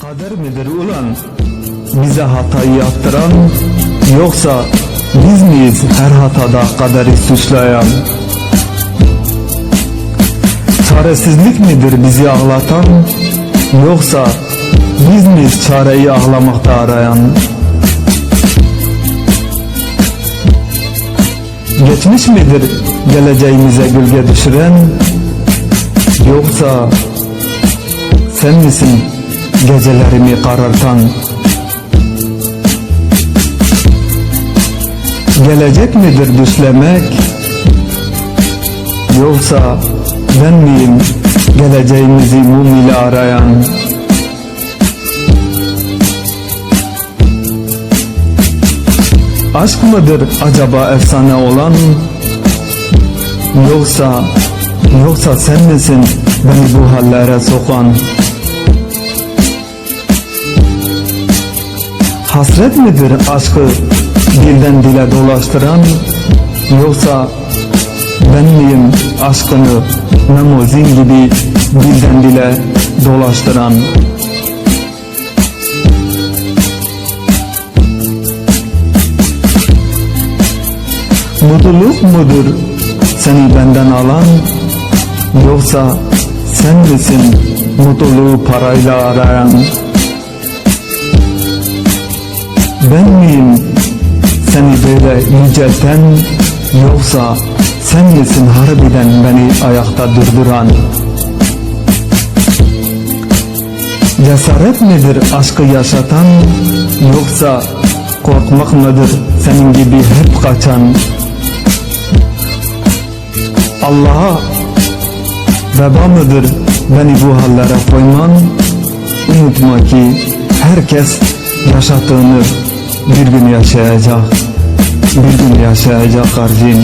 Kader midir ulan bize hatayı yaptıran, yoksa biz miyiz her hatada kaderi suçlayan? Çaresizlik midir bizi ağlatan, yoksa biz miyiz çareyi ağlamakta arayan? Geçmiş midir geleceğimize gölge düşüren, yoksa sen misin gecelerimi karartan? Gelecek midir düşlemek, yoksa ben miyim geleceğimizi mum ile arayan? Aşk mıdır acaba efsane olan, yoksa sen misin beni bu hallere sokan? Hasret midir aşkı dilden dile dolaştıran, yoksa ben miyim aşkını memuzin gibi dilden dile dolaştıran? Mutluluk mudur seni benden alan, yoksa sen misin mutluluğu parayla arayan? Ben miyim seni böyle yücelten, yoksa sen misin harbiden beni ayakta durduran? Cesaret midir aşkı yaşatan, yoksa korkmak mıdır senin gibi hep kaçan? Allah'a veba mıdır beni bu hallere koyman? Unutma ki herkes yaşattığını bir gün yaşayacak, bir gün yaşayacak kardeşim.